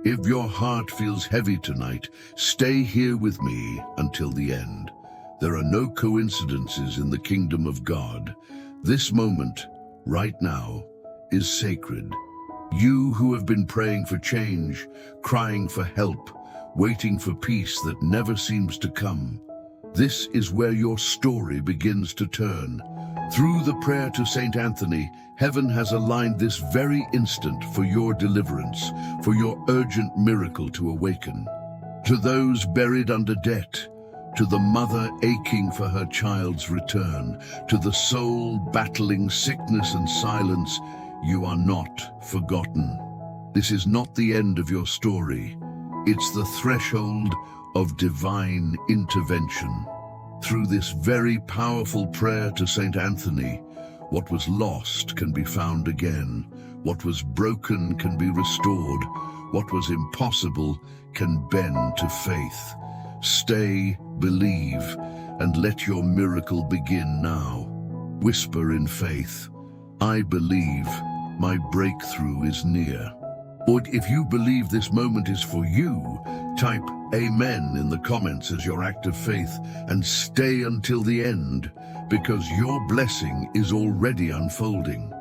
If your heart feels heavy tonight, stay here with me until the end. There are no coincidences in the kingdom of God. This moment, right now, is sacred. You who have been praying for change, crying for help, waiting for peace that never seems to come, this is where your story begins to turn. Through the prayer to Saint Anthony, heaven has aligned this very instant for your deliverance, for your urgent miracle to awaken. To those buried under debt, to the mother aching for her child's return, to the soul battling sickness and silence, you are not forgotten. This is not the end of your story. It's the threshold of divine intervention. Through this very powerful prayer to Saint Anthony, what was lost can be found again. What was broken can be restored. What was impossible can bend to faith. Stay, believe, and let your miracle begin now. Whisper in faith, I believe, my breakthrough is near. Or if you believe this moment is for you, type Amen in the comments as your act of faith and stay until the end, because your blessing is already unfolding.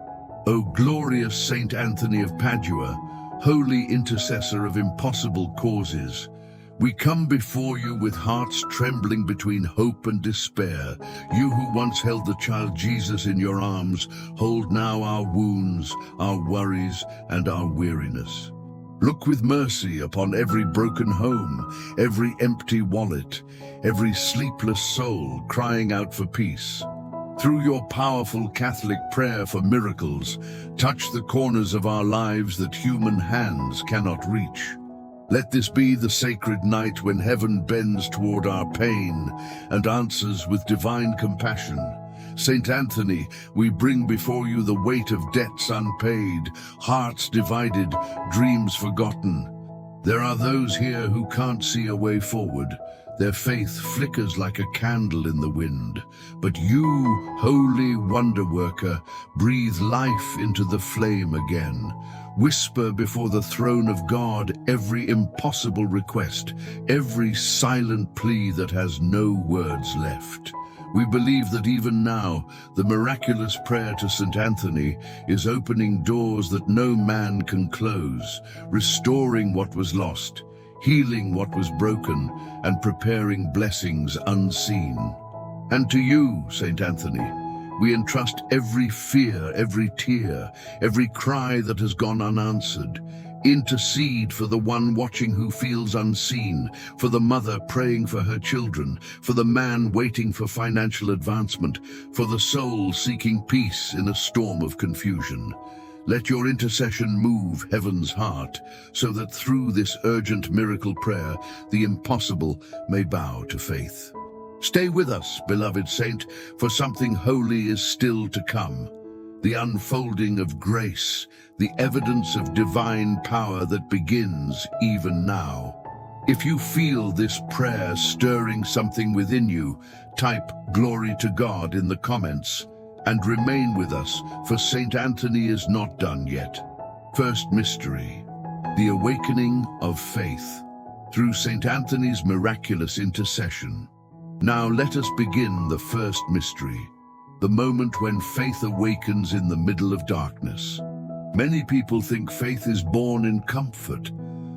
O glorious Saint Anthony of Padua, holy intercessor of impossible causes, we come before you with hearts trembling between hope and despair. You who once held the child Jesus in your arms, hold now our wounds, our worries, and our weariness. Look with mercy upon every broken home, every empty wallet, every sleepless soul crying out for peace. Through your powerful Catholic prayer for miracles, touch the corners of our lives that human hands cannot reach. Let this be the sacred night when heaven bends toward our pain and answers with divine compassion. Saint Anthony, we bring before you the weight of debts unpaid, hearts divided, dreams forgotten. There are those here who can't see a way forward. Their faith flickers like a candle in the wind. But you, holy wonder worker, breathe life into the flame again. Whisper before the throne of God every impossible request, every silent plea that has no words left. We believe that even now, the miraculous prayer to Saint Anthony is opening doors that no man can close, restoring what was lost, healing what was broken, and preparing blessings unseen. And to you, Saint Anthony, we entrust every fear, every tear, every cry that has gone unanswered. Intercede for the one watching who feels unseen, for the mother praying for her children, for the man waiting for financial advancement, for the soul seeking peace in a storm of confusion. Let your intercession move heaven's heart, so that through this urgent miracle prayer, the impossible may bow to faith. Stay with us, beloved saint, for something holy is still to come. The unfolding of grace, the evidence of divine power that begins even now. If you feel this prayer stirring something within you, type "Glory to God" in the comments and remain with us, for Saint Anthony is not done yet. First mystery, the awakening of faith through Saint Anthony's miraculous intercession. Now let us begin the first mystery, the moment when faith awakens in the middle of darkness. Many people think faith is born in comfort,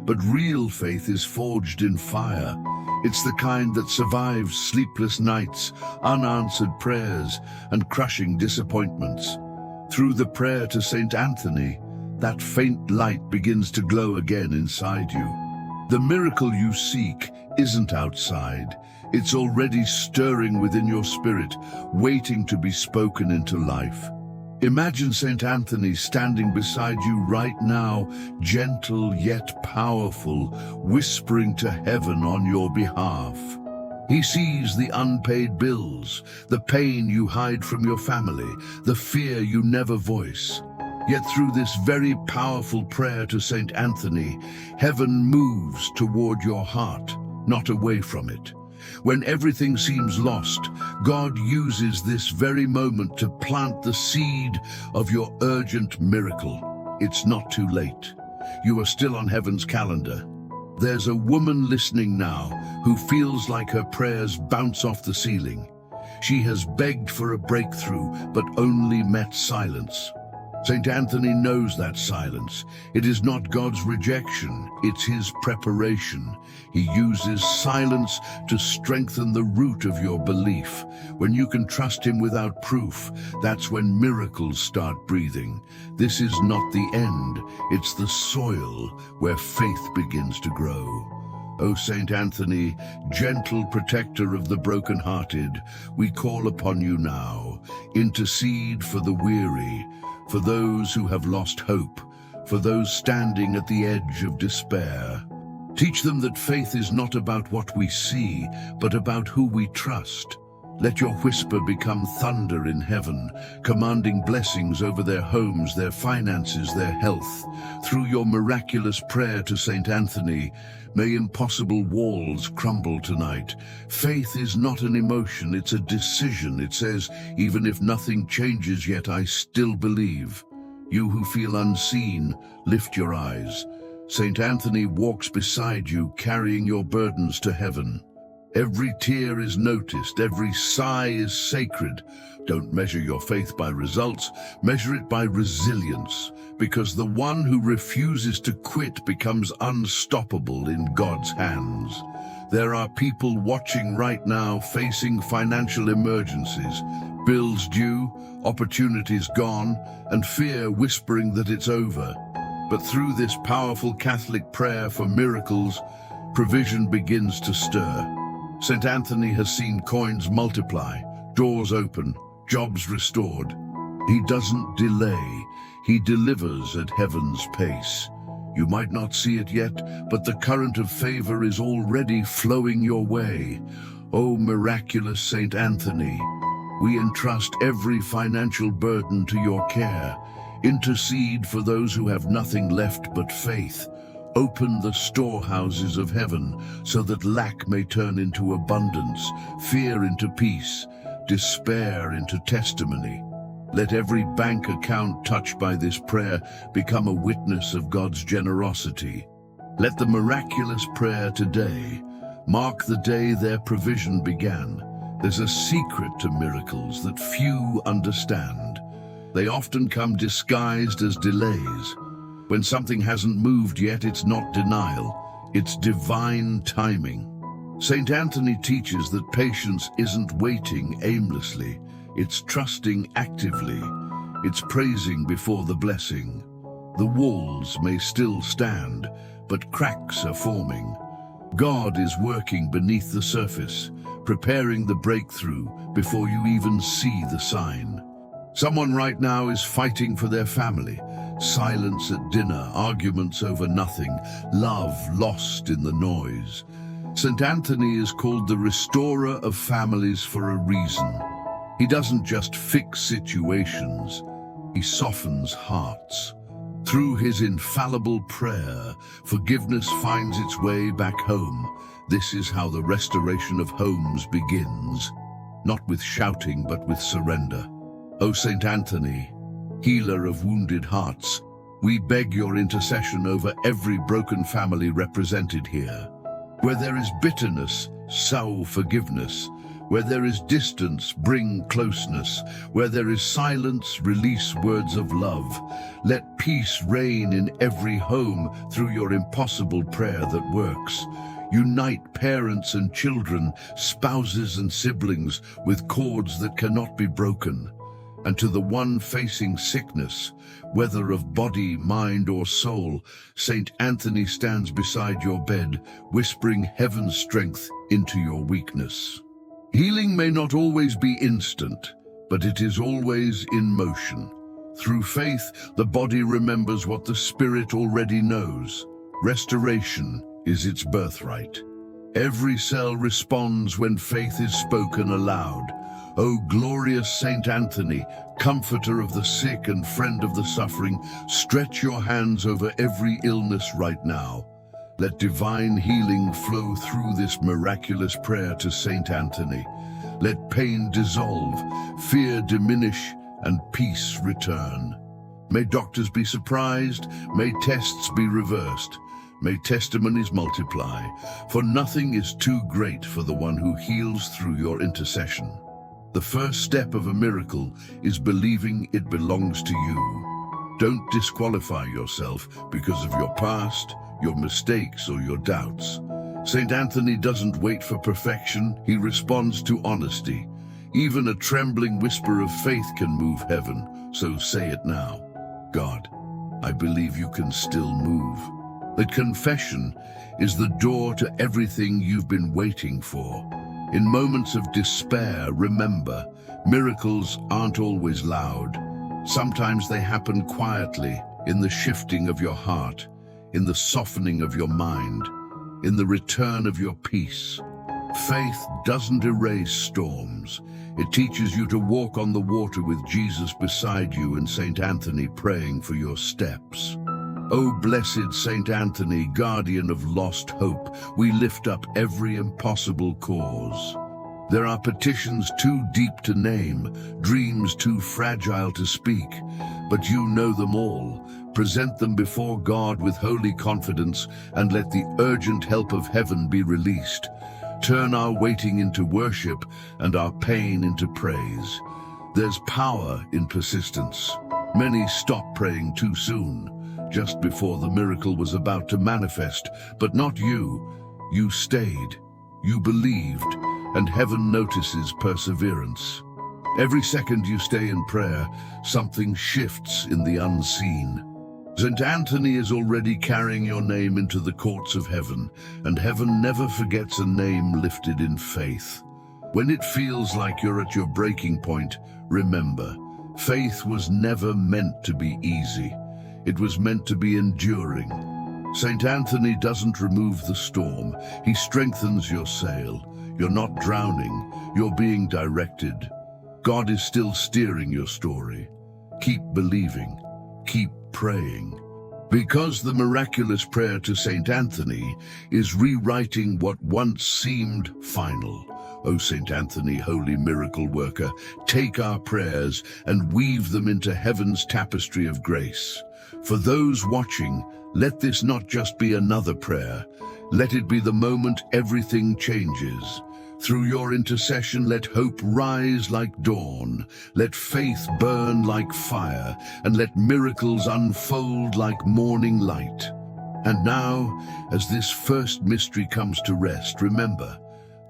but real faith is forged in fire. It's the kind that survives sleepless nights, unanswered prayers, and crushing disappointments. Through the prayer to Saint Anthony, that faint light begins to glow again inside you. The miracle you seek isn't outside. It's already stirring within your spirit, waiting to be spoken into life. Imagine Saint Anthony standing beside you right now, gentle yet powerful, whispering to heaven on your behalf. He sees the unpaid bills, the pain you hide from your family, the fear you never voice. Yet through this very powerful prayer to Saint Anthony, heaven moves toward your heart, not away from it. When everything seems lost, God uses this very moment to plant the seed of your urgent miracle. It's not too late. you are still on heaven's calendar. There's a woman listening now who feels like her prayers bounce off the ceiling. She has begged for a breakthrough, but only met silence. Saint Anthony knows that silence. It is not God's rejection, it's his preparation. He uses silence to strengthen the root of your belief. When you can trust him without proof, that's when miracles start breathing. This is not the end, it's the soil where faith begins to grow. O Saint Anthony, gentle protector of the broken-hearted, we call upon you now. Intercede for the weary, for those who have lost hope, for those standing at the edge of despair. Teach them that faith is not about what we see, but about who we trust. Let your whisper become thunder in heaven, commanding blessings over their homes, their finances, their health. Through your miraculous prayer to Saint Anthony, may impossible walls crumble tonight. Faith is not an emotion, it's a decision. It says, even if nothing changes yet, I still believe. You who feel unseen, lift your eyes. Saint Anthony walks beside you, carrying your burdens to heaven. Every tear is noticed, every sigh is sacred. Don't measure your faith by results, measure it by resilience, because the one who refuses to quit becomes unstoppable in God's hands. There are people watching right now facing financial emergencies, bills due, opportunities gone, and fear whispering that it's over. But through this powerful Catholic prayer for miracles, provision begins to stir. Saint Anthony has seen coins multiply, doors open, jobs restored. He doesn't delay, he delivers at heaven's pace. You might not see it yet, but the current of favor is already flowing your way. O miraculous Saint Anthony, we entrust every financial burden to your care. Intercede for those who have nothing left but faith. Open the storehouses of heaven so that lack may turn into abundance, fear into peace, despair into testimony. Let every bank account touched by this prayer become a witness of God's generosity. Let the miraculous prayer today mark the day their provision began. There's a secret to miracles that few understand. They often come disguised as delays. When something hasn't moved yet, it's not denial, it's divine timing. Saint Anthony teaches that patience isn't waiting aimlessly, it's trusting actively, it's praising before the blessing. The walls may still stand, but cracks are forming. God is working beneath the surface, preparing the breakthrough before you even see the sign. Someone right now is fighting for their family. Silence at dinner, arguments over nothing, love lost in the noise. Saint Anthony is called the restorer of families for a reason. He doesn't just fix situations, he softens hearts. Through his infallible prayer, forgiveness finds its way back home. This is how the restoration of homes begins, not with shouting but with surrender. O Saint Anthony, healer of wounded hearts, we beg your intercession over every broken family represented here. Where there is bitterness, sow forgiveness. Where there is distance, bring closeness. Where there is silence, release words of love. Let peace reign in every home through your impossible prayer that works. Unite parents and children, spouses and siblings with cords that cannot be broken. And to the one facing sickness, whether of body, mind, or soul, Saint Anthony stands beside your bed, whispering heaven's strength into your weakness. Healing may not always be instant, but it is always in motion. Through faith, the body remembers what the spirit already knows. Restoration is its birthright. Every cell responds when faith is spoken aloud. O glorious Saint Anthony, comforter of the sick and friend of the suffering, stretch your hands over every illness right now. Let divine healing flow through this miraculous prayer to Saint Anthony. Let pain dissolve, fear diminish, and peace return. May doctors be surprised, may tests be reversed, may testimonies multiply, for nothing is too great for the one who heals through your intercession. The first step of a miracle is believing it belongs to you. Don't disqualify yourself because of your past, your mistakes, or your doubts. Saint Anthony doesn't wait for perfection, he responds to honesty. Even a trembling whisper of faith can move heaven, so say it now. God, I believe you can still move. That confession is the door to everything you've been waiting for. In moments of despair, remember, miracles aren't always loud. Sometimes they happen quietly, in the shifting of your heart, in the softening of your mind, in the return of your peace. Faith doesn't erase storms. It teaches you to walk on the water with Jesus beside you and Saint Anthony praying for your steps. O blessed Saint Anthony, guardian of lost hope, we lift up every impossible cause. There are petitions too deep to name, dreams too fragile to speak, but you know them all. Present them before God with holy confidence and let the urgent help of heaven be released. Turn our waiting into worship and our pain into praise. There's power in persistence. Many stopped praying too soon, just before the miracle was about to manifest, but not you. You stayed, you believed, and heaven notices perseverance. Every second you stay in prayer, something shifts in the unseen. Saint Anthony is already carrying your name into the courts of heaven, and heaven never forgets a name lifted in faith. When it feels like you're at your breaking point, remember, faith was never meant to be easy. It was meant to be enduring. Saint Anthony doesn't remove the storm. He strengthens your sail. You're not drowning. You're being directed. God is still steering your story. Keep believing. Keep praying. Because the miraculous prayer to Saint Anthony is rewriting what once seemed final. O Saint Anthony, holy miracle worker, take our prayers and weave them into heaven's tapestry of grace. For those watching, let this not just be another prayer. Let it be the moment everything changes. Through your intercession, let hope rise like dawn. Let faith burn like fire, and let miracles unfold like morning light. And now, as this first mystery comes to rest, remember,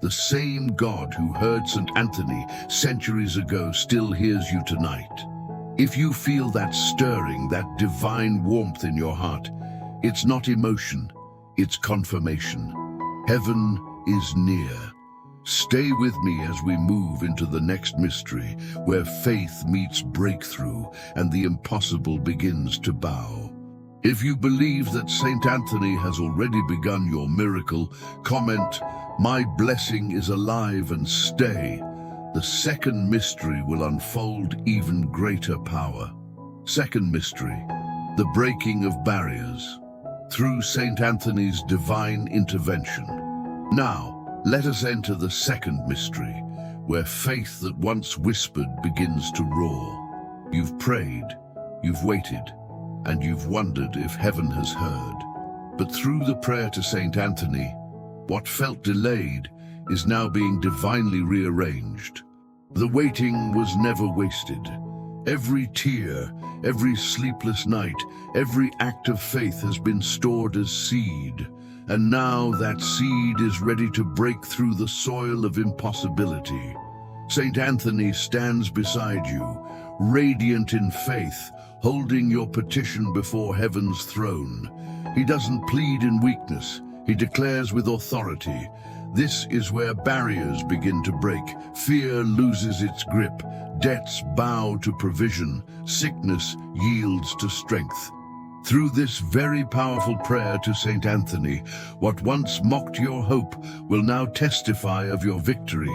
the same God who heard Saint Anthony centuries ago still hears you tonight. If you feel that stirring, that divine warmth in your heart, it's not emotion, it's confirmation. Heaven is near. Stay with me as we move into the next mystery, where faith meets breakthrough and the impossible begins to bow. If you believe that Saint Anthony has already begun your miracle, comment, "My blessing is alive and stay." The second mystery will unfold even greater power. Second mystery, the breaking of barriers through Saint Anthony's divine intervention. Now, let us enter the second mystery, where faith that once whispered begins to roar. You've prayed, you've waited, and you've wondered if heaven has heard. But through the prayer to Saint Anthony, what felt delayed is now being divinely rearranged. The waiting was never wasted. Every tear, every sleepless night, every act of faith has been stored as seed. And now that seed is ready to break through the soil of impossibility. Saint Anthony stands beside you, radiant in faith, holding your petition before heaven's throne. He doesn't plead in weakness, he declares with authority. This is where barriers begin to break, fear loses its grip, debts bow to provision, sickness yields to strength. Through this very powerful prayer to Saint Anthony, what once mocked your hope will now testify of your victory.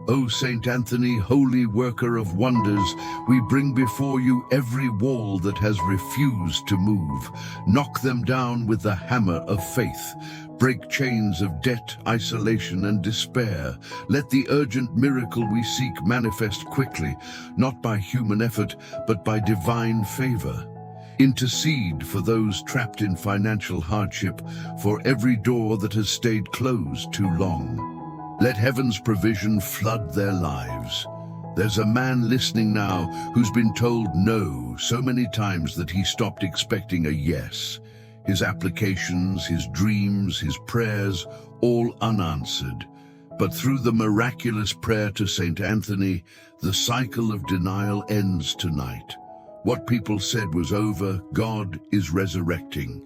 O Saint Anthony, holy worker of wonders, we bring before you every wall that has refused to move. Knock them down with the hammer of faith. Break chains of debt, isolation, and despair. Let the urgent miracle we seek manifest quickly, not by human effort, but by divine favor. Intercede for those trapped in financial hardship, for every door that has stayed closed too long. Let heaven's provision flood their lives. There's a man listening now who's been told no so many times that he stopped expecting a yes. His applications, his dreams, his prayers, all unanswered. But through the miraculous prayer to Saint Anthony, the cycle of denial ends tonight. What people said was over, God is resurrecting.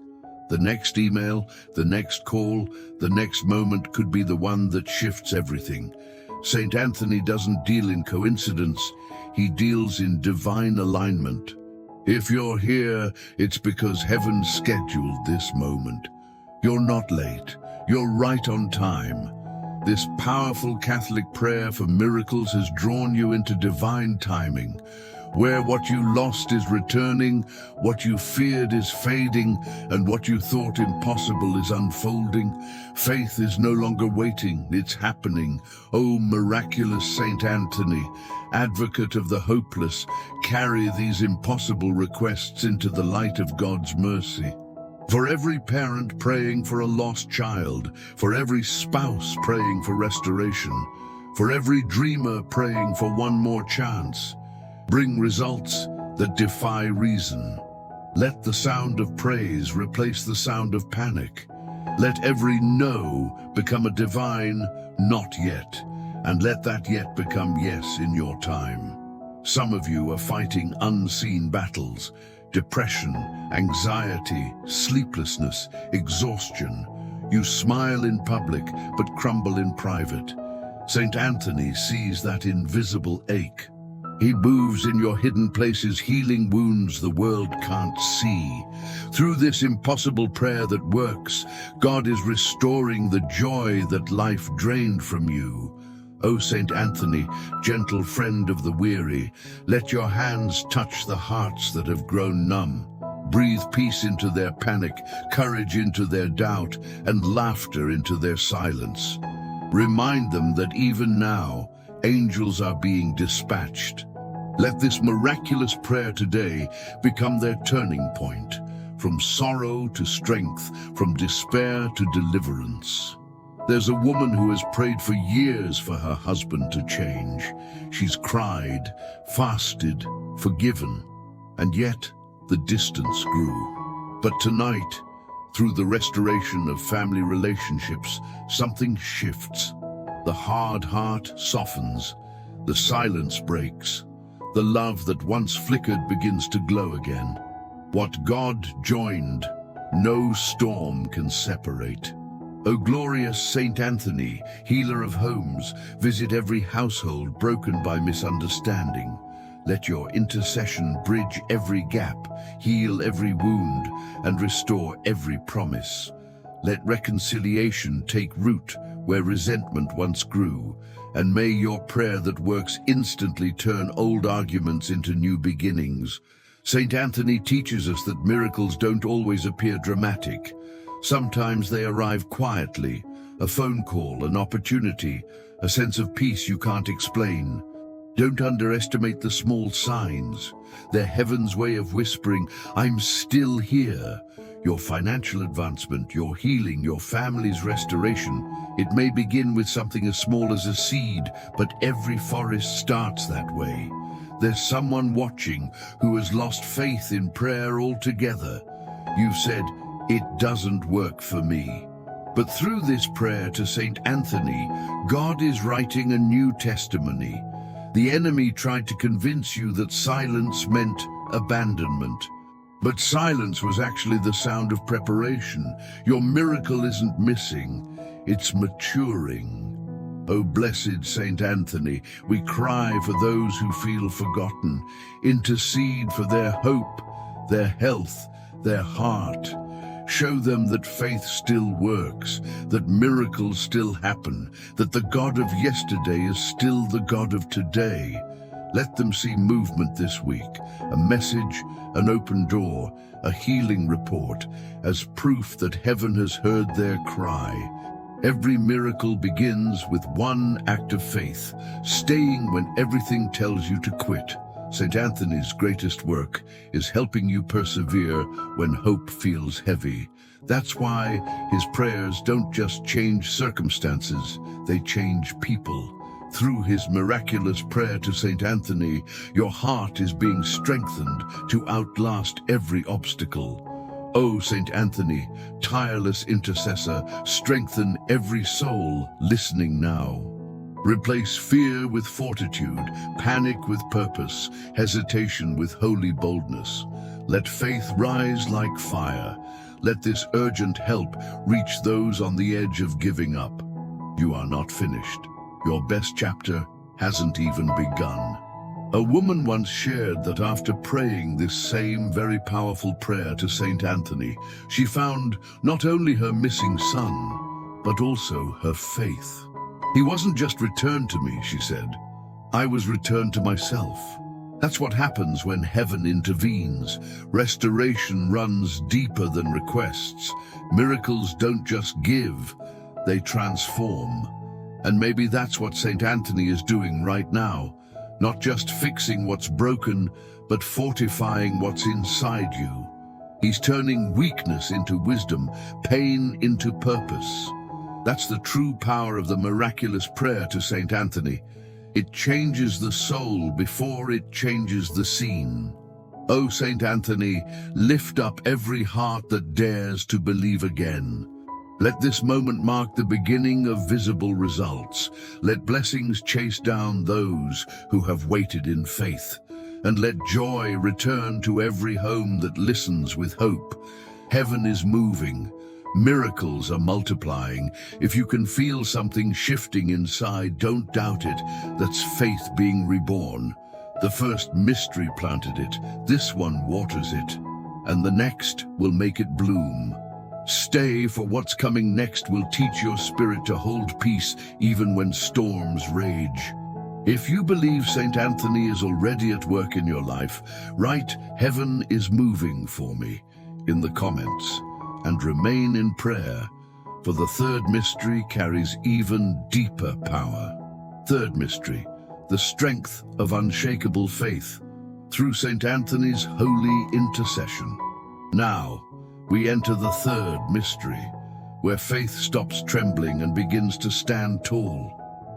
The next email, the next call, the next moment could be the one that shifts everything. Saint Anthony doesn't deal in coincidence, he deals in divine alignment. If you're here, it's because heaven scheduled this moment. You're not late, you're right on time. This powerful Catholic prayer for miracles has drawn you into divine timing, where what you lost is returning, what you feared is fading, and what you thought impossible is unfolding. Faith is no longer waiting, it's happening. Oh, miraculous Saint Anthony, advocate of the hopeless, carry these impossible requests into the light of God's mercy. For every parent praying for a lost child, for every spouse praying for restoration, for every dreamer praying for one more chance, bring results that defy reason. Let the sound of praise replace the sound of panic. Let every no become a divine not yet, and let that yet become yes in your time. Some of you are fighting unseen battles: depression, anxiety, sleeplessness, exhaustion. You smile in public but crumble in private. Saint Anthony sees that invisible ache. He moves in your hidden places, healing wounds the world can't see. Through this impossible prayer that works, God is restoring the joy that life drained from you. O Saint Anthony, gentle friend of the weary, let your hands touch the hearts that have grown numb. Breathe peace into their panic, courage into their doubt, and laughter into their silence. Remind them that even now, angels are being dispatched. Let this miraculous prayer today become their turning point, from sorrow to strength, from despair to deliverance. There's a woman who has prayed for years for her husband to change. She's cried, fasted, forgiven, and yet the distance grew. But tonight, through the restoration of family relationships, something shifts. The hard heart softens, the silence breaks, the love that once flickered begins to glow again. What God joined, no storm can separate. O glorious Saint Anthony, healer of homes, visit every household broken by misunderstanding. Let your intercession bridge every gap, heal every wound, and restore every promise. Let reconciliation take root where resentment once grew, and may your prayer that works instantly turn old arguments into new beginnings. Saint Anthony teaches us that miracles don't always appear dramatic. Sometimes they arrive quietly, a phone call, an opportunity, a sense of peace you can't explain. Don't underestimate the small signs. They're heaven's way of whispering, I'm still here. Your financial advancement, your healing, your family's restoration. It may begin with something as small as a seed, but every forest starts that way. There's someone watching who has lost faith in prayer altogether. You've said, it doesn't work for me. But through this prayer to Saint Anthony, God is writing a new testimony. The enemy tried to convince you that silence meant abandonment. But silence was actually the sound of preparation. Your miracle isn't missing, it's maturing. O blessed Saint Anthony, we cry for those who feel forgotten. Intercede for their hope, their health, their heart. Show them that faith still works, that miracles still happen, that the God of yesterday is still the God of today. Let them see movement this week, a message, an open door, a healing report, as proof that heaven has heard their cry. Every miracle begins with one act of faith, staying when everything tells you to quit, Saint Anthony's greatest work is helping you persevere when hope feels heavy. That's why his prayers don't just change circumstances, they change people. Through his miraculous prayer to Saint Anthony, your heart is being strengthened to outlast every obstacle. O Saint Anthony, tireless intercessor, strengthen every soul listening now. Replace fear with fortitude, panic with purpose, hesitation with holy boldness. Let faith rise like fire. Let this urgent help reach those on the edge of giving up. You are not finished. Your best chapter hasn't even begun. A woman once shared that after praying this same very powerful prayer to Saint Anthony, she found not only her missing son, but also her faith. He wasn't just returned to me, she said. I was returned to myself. That's what happens when heaven intervenes. Restoration runs deeper than requests. Miracles don't just give, they transform. And maybe that's what Saint Anthony is doing right now. Not just fixing what's broken, but fortifying what's inside you. He's turning weakness into wisdom, pain into purpose. That's the true power of the miraculous prayer to Saint Anthony. It changes the soul before it changes the scene. O Saint Anthony, lift up every heart that dares to believe again. Let this moment mark the beginning of visible results. Let blessings chase down those who have waited in faith. And let joy return to every home that listens with hope. Heaven is moving. Miracles are multiplying. If you can feel something shifting inside, don't doubt it. That's faith being reborn. The first mystery planted it. This one waters it. And the next will make it bloom. Stay, for what's coming next will teach your spirit to hold peace even when storms rage. If you believe Saint Anthony is already at work in your life, write "Heaven is moving for me" in the comments. And remain in prayer, for the third mystery carries even deeper power. Third mystery, the strength of unshakable faith, through Saint Anthony's holy intercession. Now, we enter the third mystery, where faith stops trembling and begins to stand tall.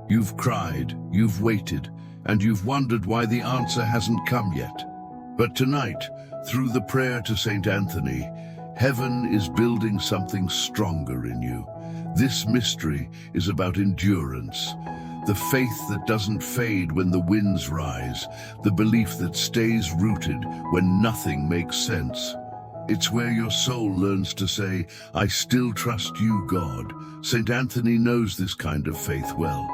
You've cried, you've waited, and you've wondered why the answer hasn't come yet. But tonight, through the prayer to Saint Anthony, heaven is building something stronger in you. This mystery is about endurance, the faith that doesn't fade when the winds rise, the belief that stays rooted when nothing makes sense. It's where your soul learns to say, "I still trust you, God." Saint Anthony knows this kind of faith well.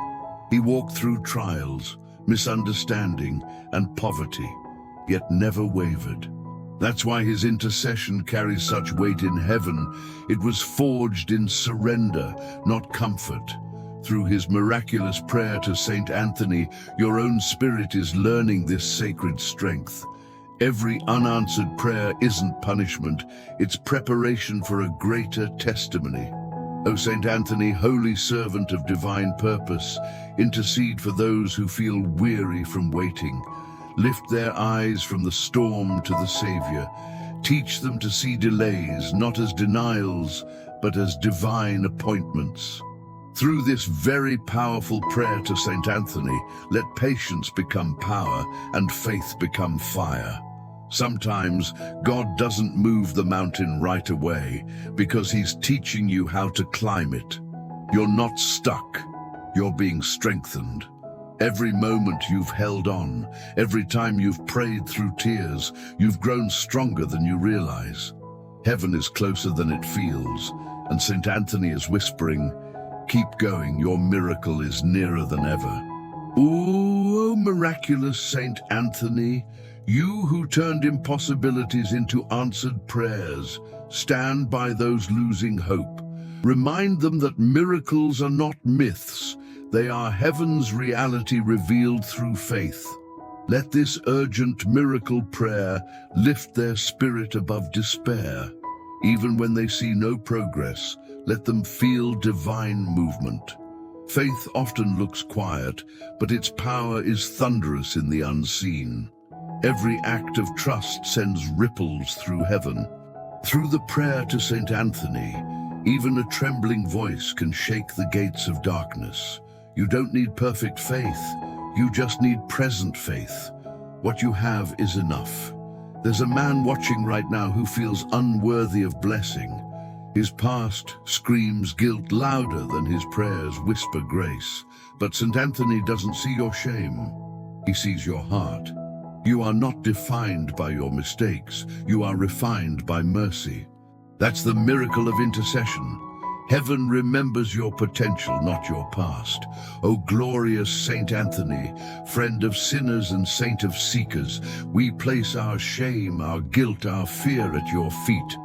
He walked through trials, misunderstanding, and poverty, yet never wavered. That's why his intercession carries such weight in heaven. It was forged in surrender, not comfort. Through his miraculous prayer to Saint Anthony, your own spirit is learning this sacred strength. Every unanswered prayer isn't punishment, it's preparation for a greater testimony. O Saint Anthony, holy servant of divine purpose, intercede for those who feel weary from waiting. Lift their eyes from the storm to the Savior. Teach them to see delays not as denials, but as divine appointments. Through this very powerful prayer to Saint Anthony, let patience become power and faith become fire. Sometimes God doesn't move the mountain right away because he's teaching you how to climb it. You're not stuck, you're being strengthened. Every moment you've held on, every time you've prayed through tears, you've grown stronger than you realize. Heaven is closer than it feels, and Saint Anthony is whispering, "Keep going, your miracle is nearer than ever." Ooh, miraculous Saint Anthony, you who turned impossibilities into answered prayers, stand by those losing hope. Remind them that miracles are not myths. They are heaven's reality revealed through faith. Let this urgent miracle prayer lift their spirit above despair. Even when they see no progress, let them feel divine movement. Faith often looks quiet, but its power is thunderous in the unseen. Every act of trust sends ripples through heaven. Through the prayer to Saint Anthony, even a trembling voice can shake the gates of darkness. You don't need perfect faith, you just need present faith. What you have is enough. There's a man watching right now who feels unworthy of blessing. His past screams guilt louder than his prayers whisper grace. But Saint Anthony doesn't see your shame. He sees your heart. You are not defined by your mistakes. You are refined by mercy. That's the miracle of intercession. Heaven remembers your potential, not your past. O glorious Saint Anthony, friend of sinners and saint of seekers, we place our shame, our guilt, our fear at your feet.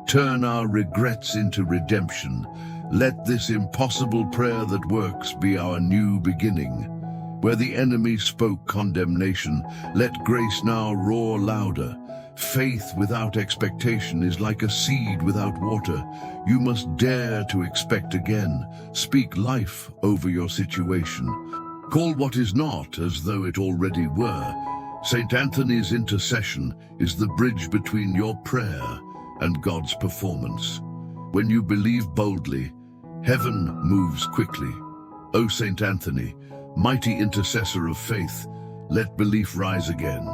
Turn our regrets into redemption. Let this impossible prayer that works be our new beginning. Where the enemy spoke condemnation, let grace now roar louder. Faith without expectation is like a seed without water. You must dare to expect again. Speak life over your situation. Call what is not as though it already were. Saint Anthony's intercession is the bridge between your prayer and God's performance. When you believe boldly, heaven moves quickly. O Saint Anthony, mighty intercessor of faith, let belief rise again.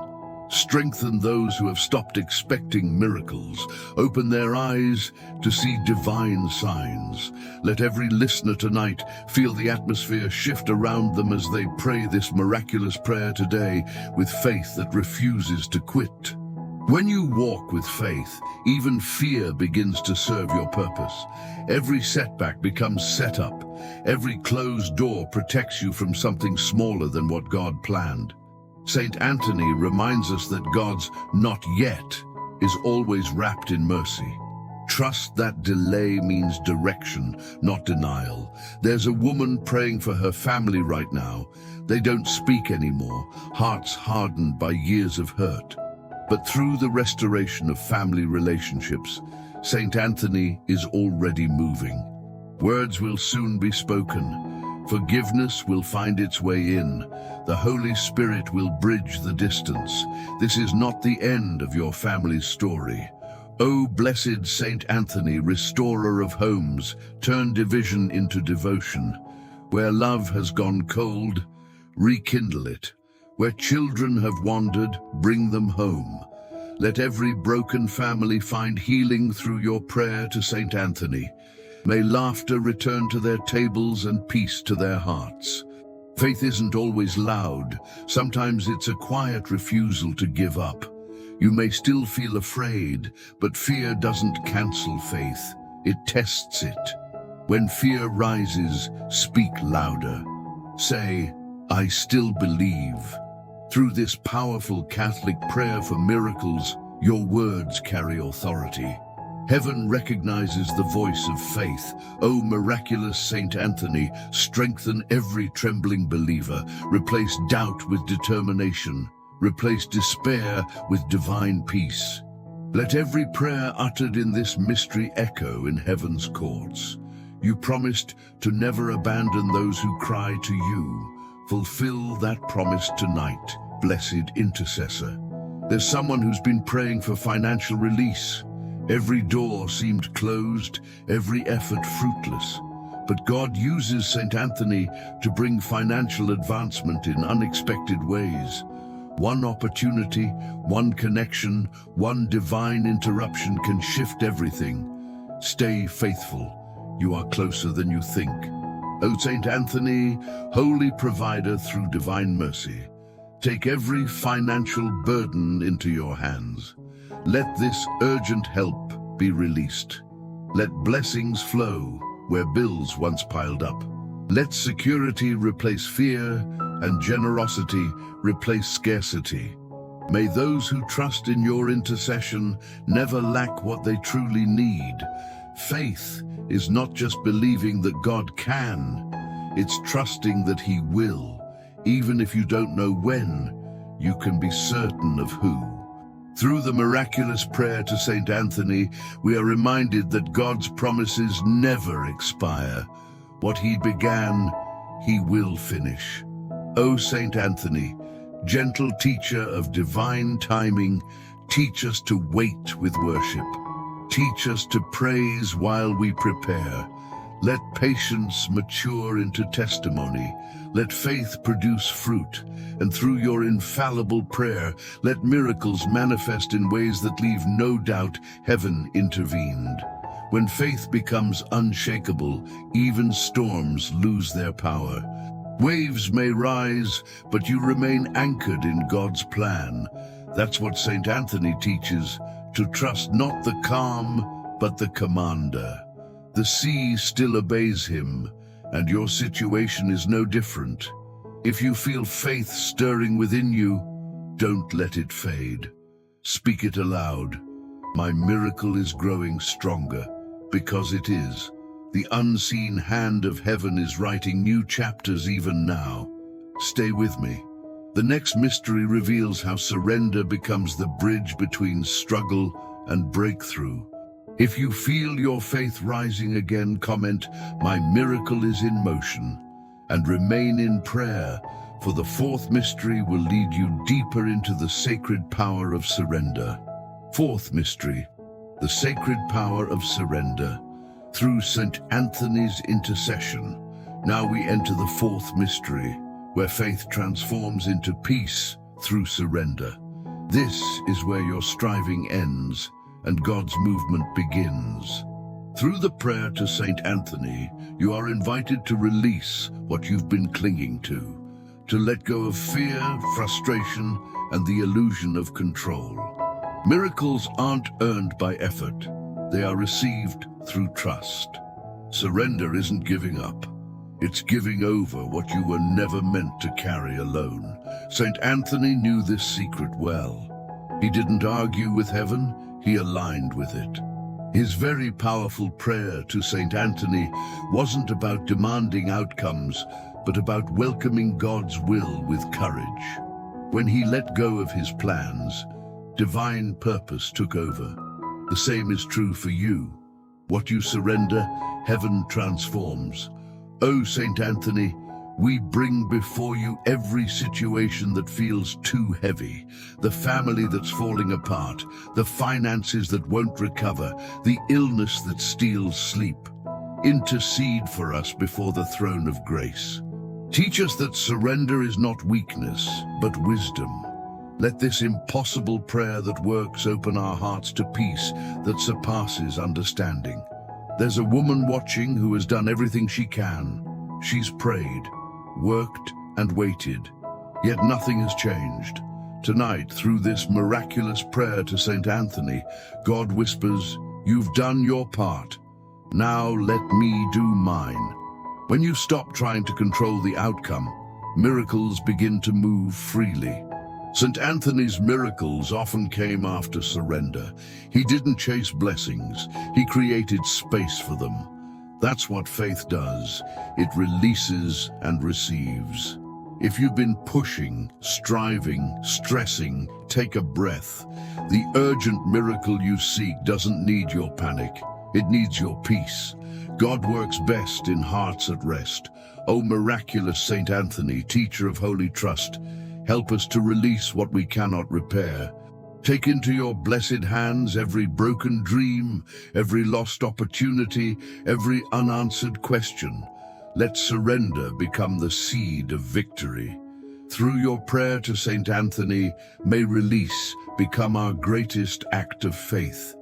Strengthen those who have stopped expecting miracles. Open their eyes to see divine signs. Let every listener tonight feel the atmosphere shift around them as they pray this miraculous prayer today with faith that refuses to quit. When you walk with faith, even fear begins to serve your purpose. Every setback becomes set up. Every closed door protects you from something smaller than what God planned. Saint Anthony reminds us that God's "not yet" is always wrapped in mercy. Trust that delay means direction, not denial. There's a woman praying for her family right now. They don't speak anymore, hearts hardened by years of hurt. But through the restoration of family relationships, Saint Anthony is already moving. Words will soon be spoken. Forgiveness will find its way in. The Holy Spirit will bridge the distance. This is not the end of your family's story. O blessed Saint Anthony, restorer of homes, turn division into devotion. Where love has gone cold, rekindle it. Where children have wandered, bring them home. Let every broken family find healing through your prayer to Saint Anthony. May laughter return to their tables and peace to their hearts. Faith isn't always loud. Sometimes it's a quiet refusal to give up. You may still feel afraid, but fear doesn't cancel faith. It tests it. When fear rises, speak louder. Say, "I still believe." Through this powerful Catholic prayer for miracles, your words carry authority. Heaven recognizes the voice of faith. O miraculous Saint Anthony, strengthen every trembling believer. Replace doubt with determination. Replace despair with divine peace. Let every prayer uttered in this mystery echo in heaven's courts. You promised to never abandon those who cry to you. Fulfill that promise tonight, blessed intercessor. There's someone who's been praying for financial release. Every door seemed closed, every effort fruitless. But God uses Saint Anthony to bring financial advancement in unexpected ways. One opportunity, one connection, one divine interruption can shift everything. Stay faithful. You are closer than you think. O Saint Anthony, holy provider through divine mercy, take every financial burden into your hands. Let this urgent help be released. Let blessings flow where bills once piled up. Let security replace fear and generosity replace scarcity. May those who trust in your intercession never lack what they truly need. Faith is not just believing that God can, it's trusting that He will. Even if you don't know when, you can be certain of who. Through the miraculous prayer to Saint Anthony, we are reminded that God's promises never expire. What He began, He will finish. O Saint Anthony, Gentle teacher of divine timing, teach us to wait with worship. Teach us to praise while we prepare. Let patience mature into testimony. Let faith produce fruit. And through your infallible prayer, let miracles manifest in ways that leave no doubt heaven intervened. When faith becomes unshakable, even storms lose their power. Waves may rise, but you remain anchored in God's plan. That's what Saint Anthony teaches, to trust not the calm, but the commander. The sea still obeys him, and your situation is no different. If you feel faith stirring within you, don't let it fade. Speak it aloud. My miracle is growing stronger, because it is. The unseen hand of heaven is writing new chapters even now. Stay with me. The next mystery reveals how surrender becomes the bridge between struggle and breakthrough. If you feel your faith rising again, comment, "My miracle is in motion," and remain in prayer, for the fourth mystery will lead you deeper into the sacred power of surrender. Fourth mystery, the sacred power of surrender. Through Saint Anthony's intercession, now we enter the fourth mystery, where faith transforms into peace through surrender. This is where your striving ends and God's movement begins. Through the prayer to Saint Anthony, you are invited to release what you've been clinging to let go of fear, frustration, and the illusion of control. Miracles aren't earned by effort. They are received through trust. Surrender isn't giving up. It's giving over what you were never meant to carry alone. Saint Anthony knew this secret well. He didn't argue with heaven, he aligned with it. His very powerful prayer to Saint Anthony wasn't about demanding outcomes, but about welcoming God's will with courage. When he let go of his plans, divine purpose took over. The same is true for you. What you surrender, heaven transforms. O Saint Anthony, we bring before you every situation that feels too heavy, the family that's falling apart, the finances that won't recover, the illness that steals sleep. Intercede for us before the throne of grace. Teach us that surrender is not weakness, but wisdom. Let this impossible prayer that works open our hearts to peace that surpasses understanding. There's a woman watching who has done everything she can. She's prayed, worked, and waited, yet nothing has changed. Tonight, through this miraculous prayer to Saint Anthony, God whispers, "You've done your part. Now let me do mine." When you stop trying to control the outcome, miracles begin to move freely. Saint Anthony's miracles often came after surrender. He didn't chase blessings, he created space for them. That's what faith does. It releases and receives. If you've been pushing, striving, stressing, take a breath. The urgent miracle you seek doesn't need your panic. It needs your peace. God works best in hearts at rest. O miraculous Saint Anthony, teacher of holy trust, help us to release what we cannot repair. Take into your blessed hands every broken dream, every lost opportunity, every unanswered question. Let surrender become the seed of victory. Through your prayer to Saint Anthony, may release become our greatest act of faith.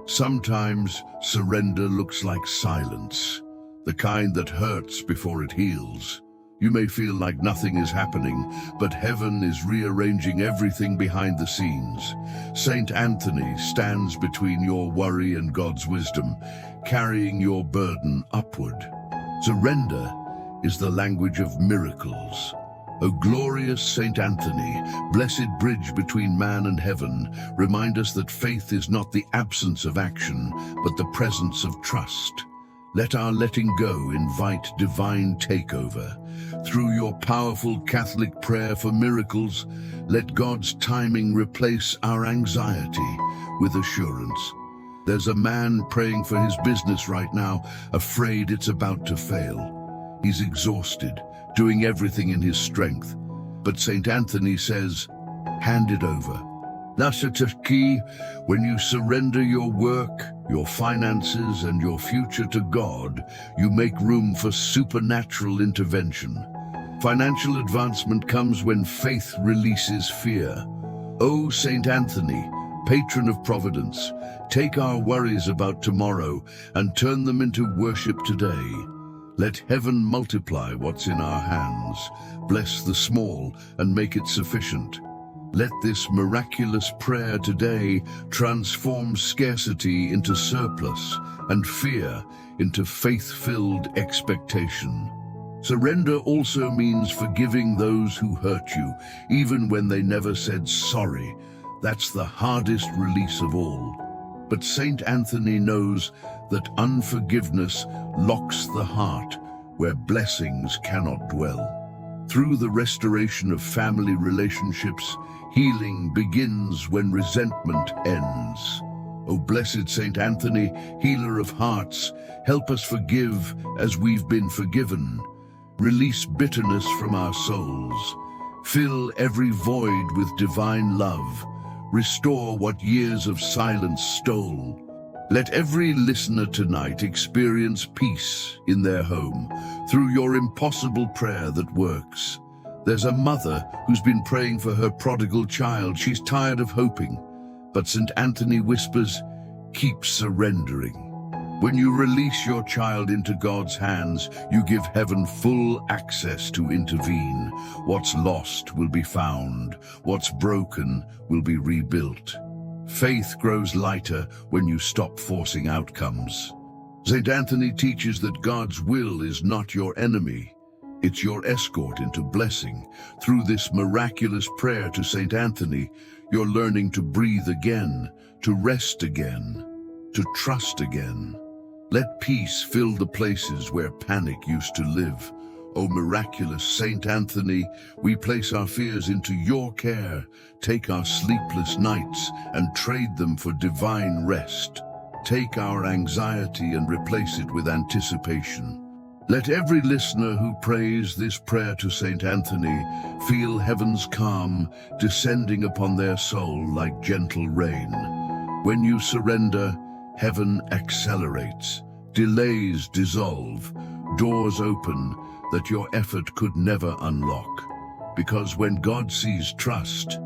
Sometimes surrender looks like silence, the kind that hurts before it heals. You may feel like nothing is happening, but heaven is rearranging everything behind the scenes. Saint Anthony stands between your worry and God's wisdom, carrying your burden upward. Surrender is the language of miracles. O glorious Saint Anthony, blessed bridge between man and heaven, remind us that faith is not the absence of action, but the presence of trust. Let our letting go invite divine takeover. Through your powerful Catholic prayer for miracles, let God's timing replace our anxiety with assurance. There's a man praying for his business right now, afraid it's about to fail. He's exhausted, doing everything in his strength. But Saint Anthony says, hand it over. That's the key. When you surrender your work, your finances, and your future to God, you make room for supernatural intervention. Financial advancement comes when faith releases fear. O Saint Anthony, patron of providence, take our worries about tomorrow and turn them into worship today. Let heaven multiply what's in our hands, bless the small and make it sufficient. Let this miraculous prayer today transform scarcity into surplus and fear into faith-filled expectation. Surrender also means forgiving those who hurt you, even when they never said sorry. That's the hardest release of all. But Saint Anthony knows that unforgiveness locks the heart where blessings cannot dwell. Through the restoration of family relationships, healing begins when resentment ends. O blessed Saint Anthony, healer of hearts, help us forgive as we've been forgiven. Release bitterness from our souls. Fill every void with divine love. Restore what years of silence stole. Let every listener tonight experience peace in their home through your impossible prayer that works. There's a mother who's been praying for her prodigal child. She's tired of hoping, but Saint Anthony whispers, keep surrendering. When you release your child into God's hands, you give heaven full access to intervene. What's lost will be found. What's broken will be rebuilt. Faith grows lighter when you stop forcing outcomes. Saint Anthony teaches that God's will is not your enemy. It's your escort into blessing. Through this miraculous prayer to Saint Anthony, you're learning to breathe again, to rest again, to trust again. Let peace fill the places where panic used to live. O miraculous Saint Anthony, we place our fears into your care. Take our sleepless nights and trade them for divine rest. Take our anxiety and replace it with anticipation. Let every listener who prays this prayer to Saint Anthony feel heaven's calm descending upon their soul like gentle rain. When you surrender, heaven accelerates, delays dissolve, doors open that your effort could never unlock. Because when God sees trust,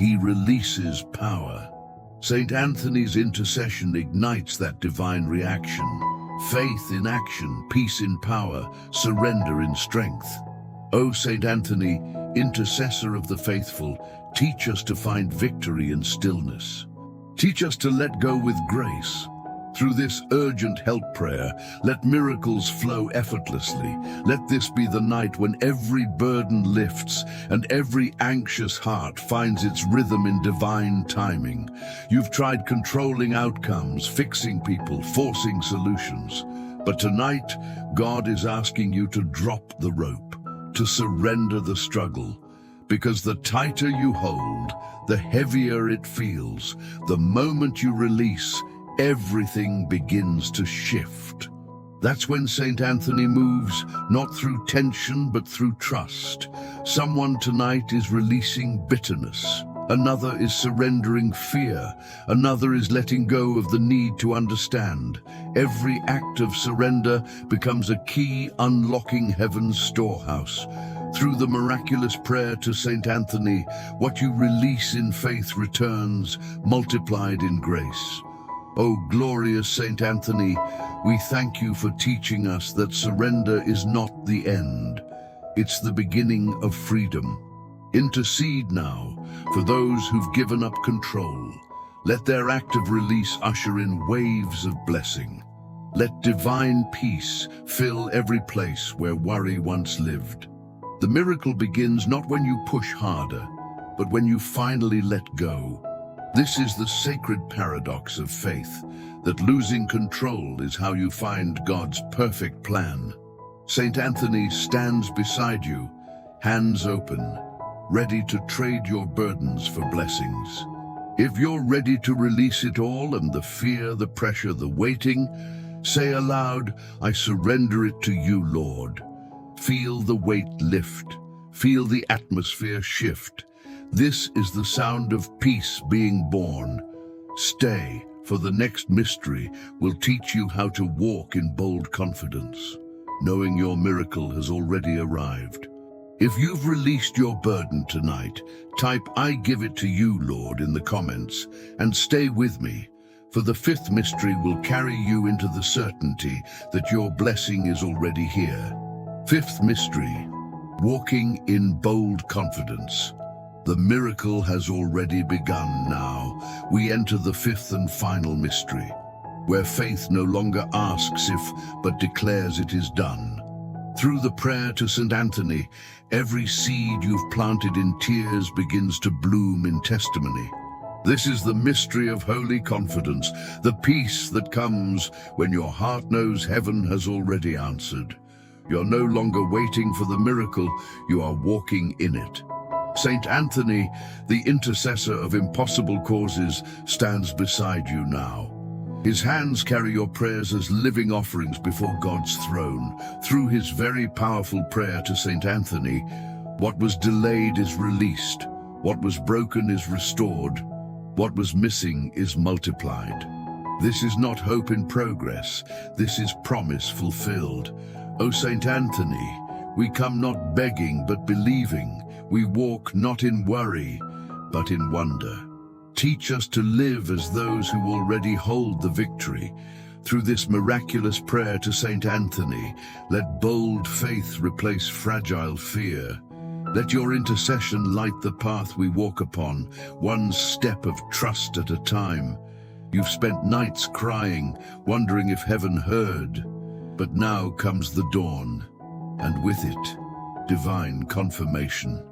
he releases power. Saint Anthony's intercession ignites that divine reaction. Faith in action, peace in power, surrender in strength. O Saint Anthony, intercessor of the faithful, teach us to find victory in stillness. Teach us to let go with grace. Through this urgent help prayer, let miracles flow effortlessly. Let this be the night when every burden lifts and every anxious heart finds its rhythm in divine timing. You've tried controlling outcomes, fixing people, forcing solutions. But tonight, God is asking you to drop the rope, to surrender the struggle. Because the tighter you hold, the heavier it feels. The moment you release, everything begins to shift. That's when Saint Anthony moves, not through tension, but through trust. Someone tonight is releasing bitterness. Another is surrendering fear. Another is letting go of the need to understand. Every act of surrender becomes a key unlocking heaven's storehouse. Through the miraculous prayer to Saint Anthony, what you release in faith returns, multiplied in grace. O glorious Saint Anthony, we thank you for teaching us that surrender is not the end. It's the beginning of freedom. Intercede now for those who've given up control. Let their act of release usher in waves of blessing. Let divine peace fill every place where worry once lived. The miracle begins not when you push harder, but when you finally let go. This is the sacred paradox of faith, that losing control is how you find God's perfect plan. Saint Anthony stands beside you, hands open, ready to trade your burdens for blessings. If you're ready to release it all and the fear, the pressure, the waiting, say aloud, I surrender it to you, Lord. Feel the weight lift. Feel the atmosphere shift. This is the sound of peace being born. Stay, for the next mystery will teach you how to walk in bold confidence, knowing your miracle has already arrived. If you've released your burden tonight, type "I give it to you, Lord" in the comments, and stay with me, for the fifth mystery will carry you into the certainty that your blessing is already here. Fifth mystery, walking in bold confidence. The miracle has already begun now. We enter the fifth and final mystery, where faith no longer asks if, but declares it is done. Through the prayer to Saint Anthony, every seed you've planted in tears begins to bloom in testimony. This is the mystery of holy confidence, the peace that comes when your heart knows heaven has already answered. You're no longer waiting for the miracle, you are walking in it. Saint Anthony, the intercessor of impossible causes, stands beside you now. His hands carry your prayers as living offerings before God's throne. Through his very powerful prayer to Saint Anthony, what was delayed is released, what was broken is restored, what was missing is multiplied. This is not hope in progress, this is promise fulfilled. O Saint Anthony, we come not begging but believing. We walk not in worry, but in wonder. Teach us to live as those who already hold the victory. Through this miraculous prayer to Saint Anthony, let bold faith replace fragile fear. Let your intercession light the path we walk upon, one step of trust at a time. You've spent nights crying, wondering if heaven heard. But now comes the dawn, and with it, divine confirmation.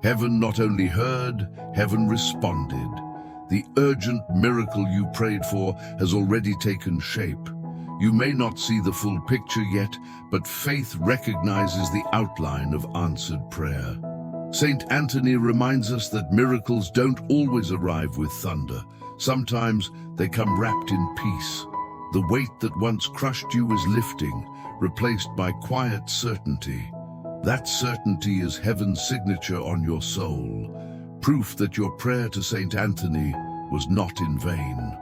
Heaven not only heard, heaven responded. The urgent miracle you prayed for has already taken shape. You may not see the full picture yet, but faith recognizes the outline of answered prayer. Saint Anthony reminds us that miracles don't always arrive with thunder. Sometimes they come wrapped in peace. The weight that once crushed you is lifting, replaced by quiet certainty. That certainty is heaven's signature on your soul, proof that your prayer to Saint Anthony was not in vain.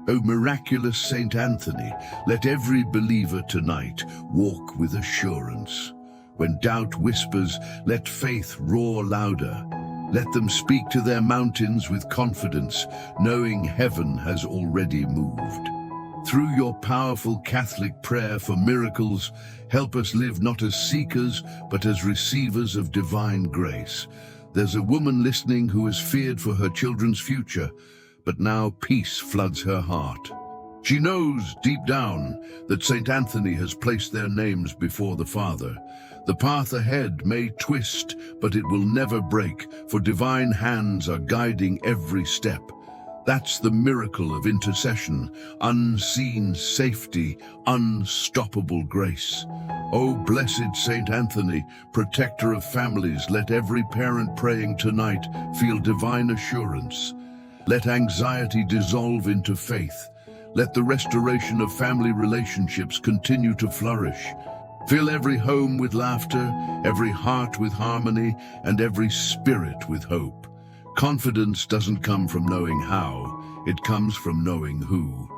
O miraculous Saint Anthony, let every believer tonight walk with assurance. When doubt whispers, let faith roar louder. Let them speak to their mountains with confidence, knowing heaven has already moved. Through your powerful Catholic prayer for miracles, help us live not as seekers, but as receivers of divine grace. There's a woman listening who has feared for her children's future, but now peace floods her heart. She knows deep down that Saint Anthony has placed their names before the Father. The path ahead may twist, but it will never break, for divine hands are guiding every step. That's the miracle of intercession, unseen safety, unstoppable grace. O blessed Saint Anthony, protector of families, let every parent praying tonight feel divine assurance. Let anxiety dissolve into faith. Let the restoration of family relationships continue to flourish. Fill every home with laughter, every heart with harmony, and every spirit with hope. Confidence doesn't come from knowing how, it comes from knowing who.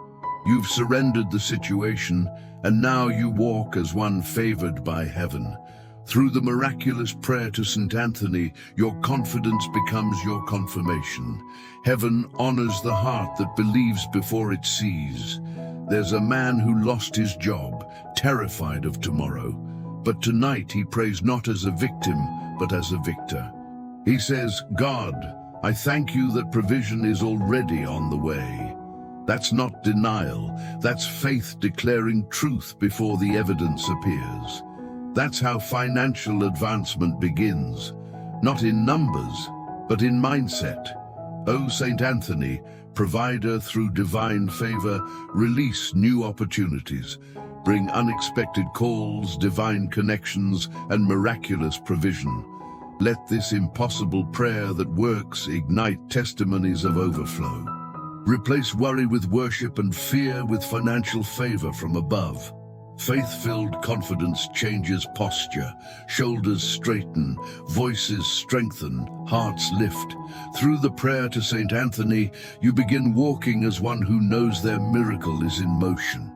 You've surrendered the situation, and now you walk as one favored by heaven. Through the miraculous prayer to Saint Anthony, your confidence becomes your confirmation. Heaven honors the heart that believes before it sees. There's a man who lost his job, terrified of tomorrow. But tonight he prays not as a victim, but as a victor. He says, God, I thank you that provision is already on the way. That's not denial, that's faith declaring truth before the evidence appears. That's how financial advancement begins, not in numbers, but in mindset. O Saint Anthony, provider through divine favor, release new opportunities, bring unexpected calls, divine connections, and miraculous provision. Let this impossible prayer that works ignite testimonies of overflow. Replace worry with worship and fear with financial favor from above. Faith-filled confidence changes posture, shoulders straighten, voices strengthen, hearts lift. Through the prayer to Saint Anthony, you begin walking as one who knows their miracle is in motion.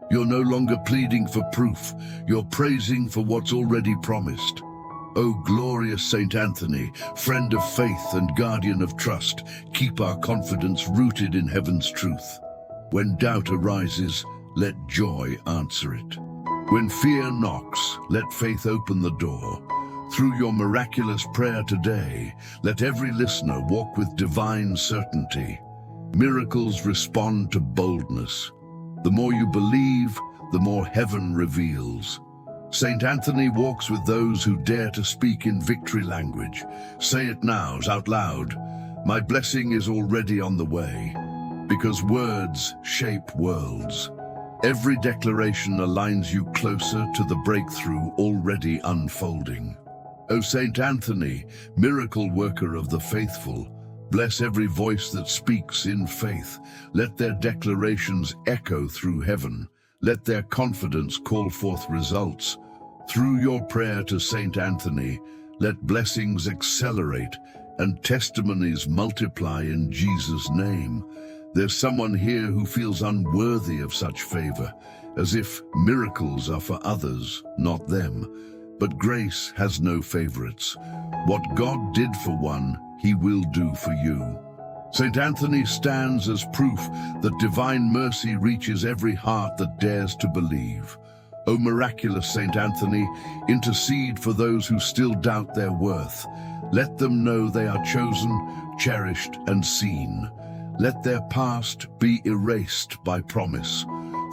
You're no longer pleading for proof, you're praising for what's already promised. O glorious Saint Anthony, friend of faith and guardian of trust, keep our confidence rooted in heaven's truth. When doubt arises, let joy answer it. When fear knocks, let faith open the door. Through your miraculous prayer today, let every listener walk with divine certainty. Miracles respond to boldness. The more you believe, the more heaven reveals. Saint Anthony walks with those who dare to speak in victory language. Say it now, out loud. My blessing is already on the way. Because words shape worlds. Every declaration aligns you closer to the breakthrough already unfolding. O Saint Anthony, miracle worker of the faithful, bless every voice that speaks in faith. Let their declarations echo through heaven. Let their confidence call forth results. Through your prayer to Saint Anthony, let blessings accelerate and testimonies multiply in Jesus' name. There's someone here who feels unworthy of such favor, as if miracles are for others, not them. But grace has no favorites. What God did for one, He will do for you. Saint Anthony stands as proof that divine mercy reaches every heart that dares to believe. O miraculous Saint Anthony, intercede for those who still doubt their worth. Let them know they are chosen, cherished, and seen. Let their past be erased by promise.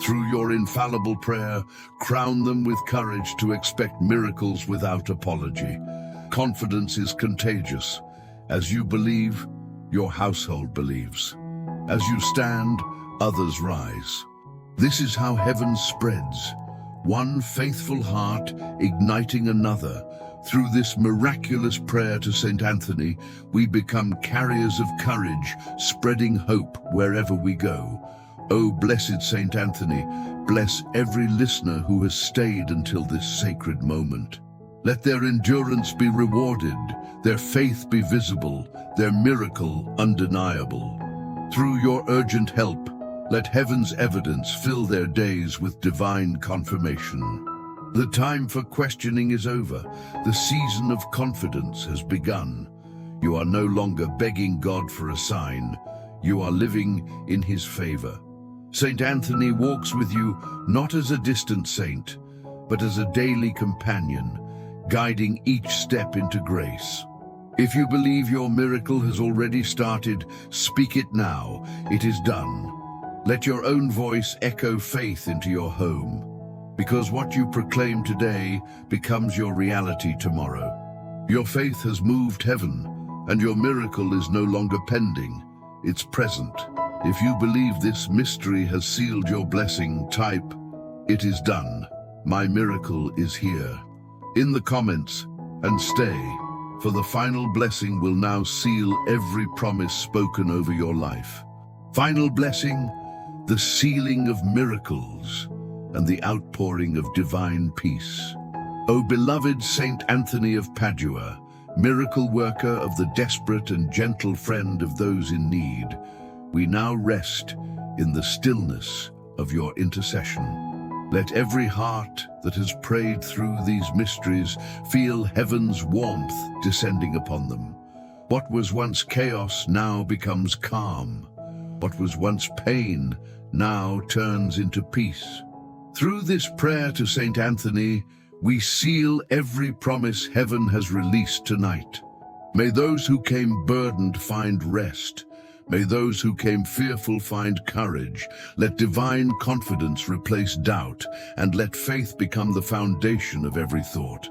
Through your infallible prayer, crown them with courage to expect miracles without apology. Confidence is contagious. As you believe, your household believes. As you stand, others rise. This is how heaven spreads. One faithful heart igniting another. Through this miraculous prayer to Saint Anthony, we become carriers of courage, spreading hope wherever we go. O blessed Saint Anthony, bless every listener who has stayed until this sacred moment. Let their endurance be rewarded, their faith be visible, their miracle undeniable. Through your urgent help, let heaven's evidence fill their days with divine confirmation. The time for questioning is over. The season of confidence has begun. You are no longer begging God for a sign. You are living in His favor. Saint Anthony walks with you not as a distant saint, but as a daily companion, guiding each step into grace. If you believe your miracle has already started, speak it now. It is done. Let your own voice echo faith into your home. Because what you proclaim today becomes your reality tomorrow. Your faith has moved heaven, and your miracle is no longer pending, it's present. If you believe this mystery has sealed your blessing, type, "It is done. My miracle is here," in the comments, and stay, for the final blessing will now seal every promise spoken over your life. Final blessing, the sealing of miracles and the outpouring of divine peace. O beloved Saint Anthony of Padua, miracle worker of the desperate and gentle friend of those in need, we now rest in the stillness of your intercession. Let every heart that has prayed through these mysteries feel heaven's warmth descending upon them. What was once chaos now becomes calm. What was once pain now turns into peace. Through this prayer to Saint Anthony, we seal every promise heaven has released tonight. May those who came burdened find rest. May those who came fearful find courage. Let divine confidence replace doubt, and let faith become the foundation of every thought.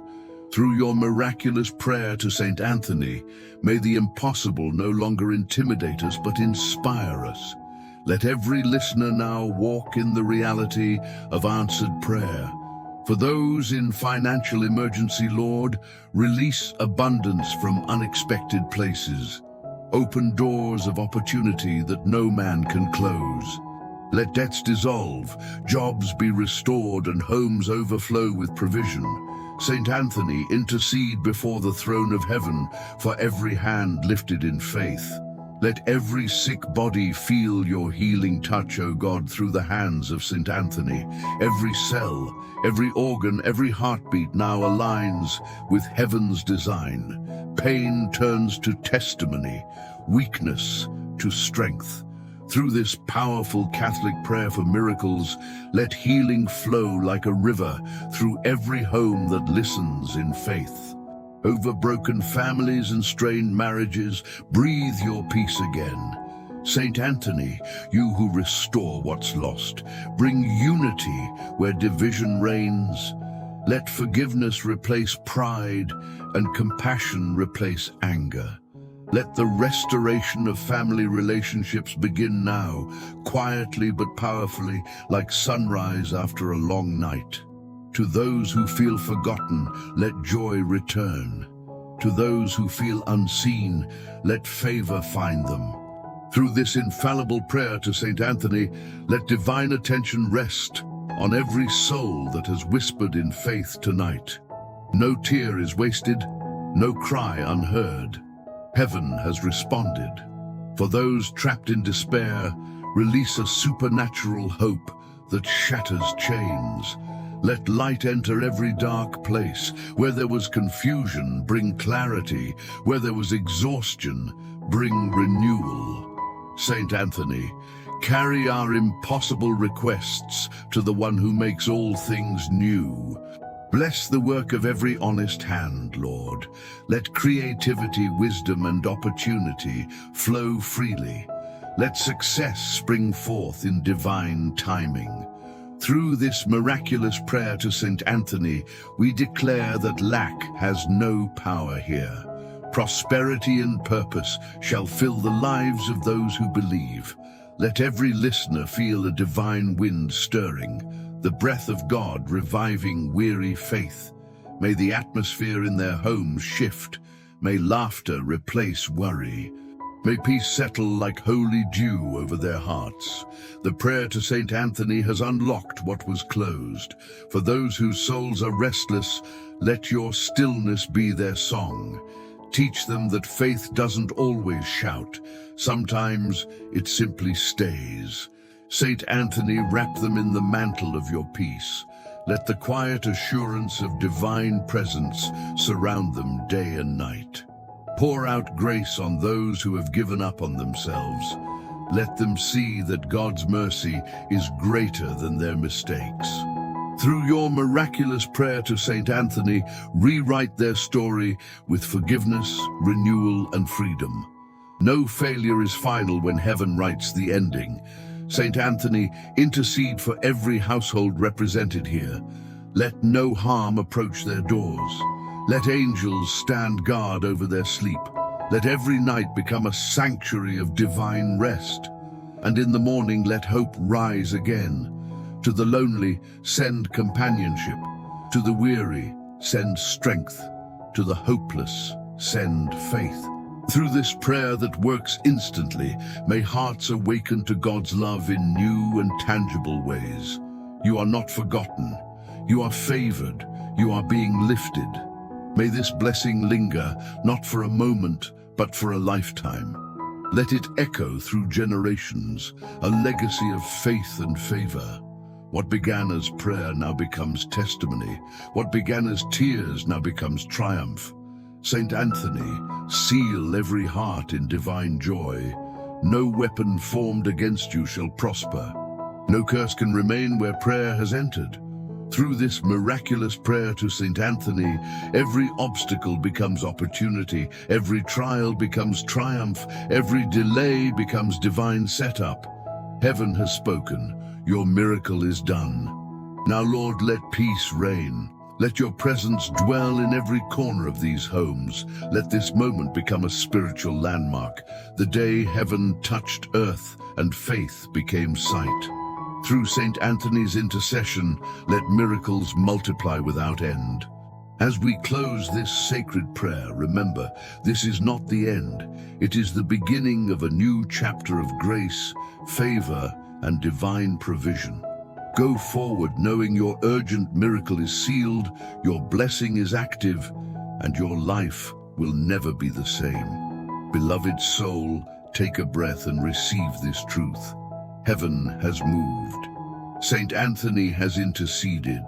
Through your miraculous prayer to Saint Anthony, may the impossible no longer intimidate us but inspire us. Let every listener now walk in the reality of answered prayer. For those in financial emergency, Lord, release abundance from unexpected places. Open doors of opportunity that no man can close. Let debts dissolve, jobs be restored, and homes overflow with provision. Saint Anthony, intercede before the throne of heaven for every hand lifted in faith. Let every sick body feel your healing touch, O God, through the hands of Saint Anthony. Every cell, every organ, every heartbeat now aligns with heaven's design. Pain turns to testimony, weakness to strength. Through this powerful Catholic prayer for miracles, let healing flow like a river through every home that listens in faith. Over broken families and strained marriages, breathe your peace again. Saint Anthony, you who restore what's lost, bring unity where division reigns. Let forgiveness replace pride and compassion replace anger. Let the restoration of family relationships begin now, quietly but powerfully, like sunrise after a long night. To those who feel forgotten, let joy return. To those who feel unseen, let favor find them. Through this infallible prayer to Saint Anthony, let divine attention rest on every soul that has whispered in faith tonight. No tear is wasted, no cry unheard. Heaven has responded. For those trapped in despair, release a supernatural hope that shatters chains. Let light enter every dark place. Where there was confusion, bring clarity. Where there was exhaustion, bring renewal. Saint Anthony, carry our impossible requests to the one who makes all things new. Bless the work of every honest hand, Lord. Let creativity, wisdom, and opportunity flow freely. Let success spring forth in divine timing. Through this miraculous prayer to Saint Anthony, we declare that lack has no power here. Prosperity and purpose shall fill the lives of those who believe. Let every listener feel a divine wind stirring, the breath of God reviving weary faith. May the atmosphere in their homes shift. May laughter replace worry. May peace settle like holy dew over their hearts. The prayer to Saint Anthony has unlocked what was closed. For those whose souls are restless, let your stillness be their song. Teach them that faith doesn't always shout. Sometimes it simply stays. Saint Anthony, wrap them in the mantle of your peace. Let the quiet assurance of divine presence surround them day and night. Pour out grace on those who have given up on themselves. Let them see that God's mercy is greater than their mistakes. Through your miraculous prayer to Saint Anthony, rewrite their story with forgiveness, renewal, and freedom. No failure is final when heaven writes the ending. Saint Anthony, intercede for every household represented here. Let no harm approach their doors. Let angels stand guard over their sleep. Let every night become a sanctuary of divine rest. And in the morning let hope rise again. To the lonely, send companionship. To the weary, send strength. To the hopeless, send faith. Through this prayer that works instantly, may hearts awaken to God's love in new and tangible ways. You are not forgotten. You are favored. You are being lifted. May this blessing linger, not for a moment, but for a lifetime. Let it echo through generations, a legacy of faith and favor. What began as prayer now becomes testimony. What began as tears now becomes triumph. Saint Anthony, seal every heart in divine joy. No weapon formed against you shall prosper. No curse can remain where prayer has entered. Through this miraculous prayer to Saint Anthony, every obstacle becomes opportunity, every trial becomes triumph, every delay becomes divine setup. Heaven has spoken, your miracle is done. Now, Lord, let peace reign. Let your presence dwell in every corner of these homes. Let this moment become a spiritual landmark, the day heaven touched earth and faith became sight. Through Saint Anthony's intercession, let miracles multiply without end. As we close this sacred prayer, remember, this is not the end. It is the beginning of a new chapter of grace, favor, and divine provision. Go forward knowing your urgent miracle is sealed, your blessing is active, and your life will never be the same. Beloved soul, take a breath and receive this truth. Heaven has moved. Saint Anthony has interceded.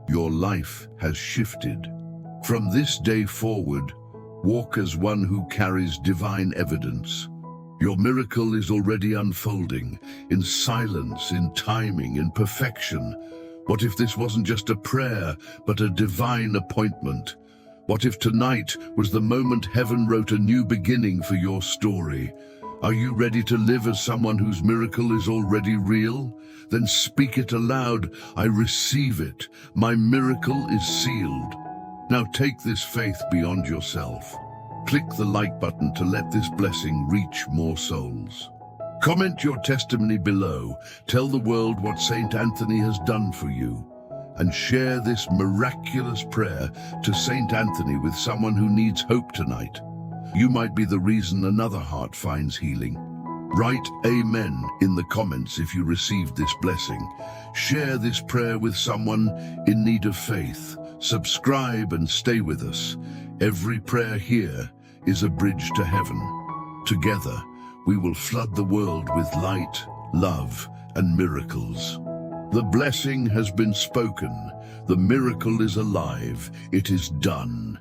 Your life has shifted. From this day forward, walk as one who carries divine evidence. Your miracle is already unfolding, in silence, in timing, in perfection. What if this wasn't just a prayer, but a divine appointment? What if tonight was the moment heaven wrote a new beginning for your story? Are you ready to live as someone whose miracle is already real? Then speak it aloud. I receive it. My miracle is sealed. Now take this faith beyond yourself. Click the like button to let this blessing reach more souls. Comment your testimony below. Tell the world what Saint Anthony has done for you. And share this miraculous prayer to Saint Anthony with someone who needs hope tonight. You might be the reason another heart finds healing. Write Amen in the comments if you received this blessing. Share this prayer with someone in need of faith. Subscribe and stay with us. Every prayer here is a bridge to heaven. Together, we will flood the world with light, love, and miracles. The blessing has been spoken. The miracle is alive. It is done.